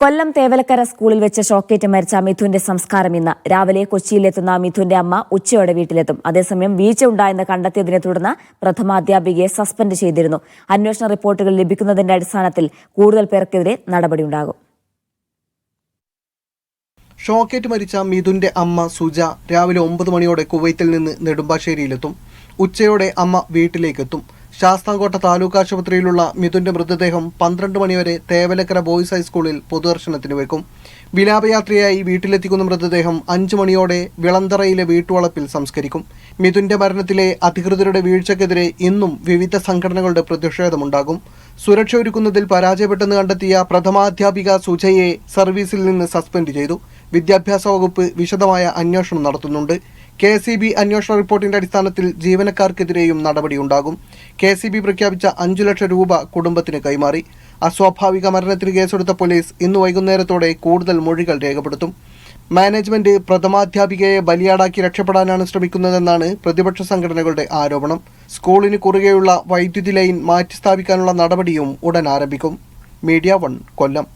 കൊല്ലം തേവലക്കര സ്കൂളിൽ വെച്ച് ഷോക്കേറ്റ് മരിച്ച മിഥുന്റെ സംസ്കാരം ഇന്ന് രാവിലെ കൊച്ചിയിലെത്തുന്ന മിഥുന്റെ അമ്മ ഉച്ചയോടെ വീട്ടിലെത്തും. അതേസമയം വീഴ്ച ഉണ്ടായെന്ന് കണ്ടെത്തിയതിനെ തുടർന്ന് പ്രഥമാധ്യാപികയെ സസ്പെൻഡ് ചെയ്തിരുന്നു. അന്വേഷണ റിപ്പോർട്ടുകൾ ലഭിക്കുന്നതിന്റെ അടിസ്ഥാനത്തിൽ കൂടുതൽ പേർക്കെതിരെ നടപടിയുണ്ടാകും. ഷോക്കേറ്റ് മരിച്ച മിഥുന്റെ അമ്മ സുജ രാവിലെ 9 മണിയോടെ കുവൈത്തിൽ നിന്ന് നെടുമ്പാശ്ശേരിയിലെത്തും. ഉച്ചയോടെ അമ്മ വീട്ടിലേക്കെത്തും. ശാസ്താംകോട്ട താലൂക്ക് ആശുപത്രിയിലുള്ള മിഥുന്റെ മൃതദേഹം 12 മണിവരെ തേവലക്കര ബോയ്സ് ഹൈസ്കൂളിൽ പൊതുദർശനത്തിന് വെക്കും. വിലാപയാത്രയായി വീട്ടിലെത്തിക്കുന്ന മൃതദേഹം 5 മണിയോടെ വിളന്തറയിലെ വീട്ടുവളപ്പിൽ സംസ്കരിക്കും. മിഥുന്റെ മരണത്തിലെ അധികൃതരുടെ വീഴ്ചയ്ക്കെതിരെ ഇന്നും വിവിധ സംഘടനകളുടെ പ്രതിഷേധമുണ്ടാകും. സുരക്ഷ ഒരുക്കുന്നതിൽ പരാജയപ്പെട്ടെന്ന് കണ്ടെത്തിയ പ്രഥമാധ്യാപിക സുജയെ സർവീസിൽ നിന്ന് സസ്പെൻഡ് ചെയ്തു. വിദ്യാഭ്യാസ വകുപ്പ് വിശദമായ അന്വേഷണം നടത്തുന്നുണ്ട്. KCB അന്വേഷണ റിപ്പോർട്ടിന്റെ അടിസ്ഥാനത്തിൽ ജീവനക്കാർക്കെതിരെയും നടപടിയുണ്ടാകും. KCB പ്രഖ്യാപിച്ച 5 ലക്ഷം രൂപ കുടുംബത്തിന് കൈമാറി. അസ്വാഭാവിക മരണത്തിന് കേസെടുത്ത പോലീസ് ഇന്ന് വൈകുന്നേരത്തോടെ കൂടുതൽ മൊഴികൾ രേഖപ്പെടുത്തും. മാനേജ്മെന്റ് പ്രഥമാധ്യാപികയെ ബലിയാടാക്കി രക്ഷപ്പെടാനാണ് ശ്രമിക്കുന്നതെന്നാണ് പ്രതിപക്ഷ സംഘടനകളുടെ ആരോപണം. സ്കൂളിന് കുറുകെയുള്ള വൈദ്യുതി ലൈൻ മാറ്റിസ്ഥാപിക്കാനുള്ള നടപടിയും ഉടൻ ആരംഭിക്കും. മീഡിയ 1 കൊല്ലം.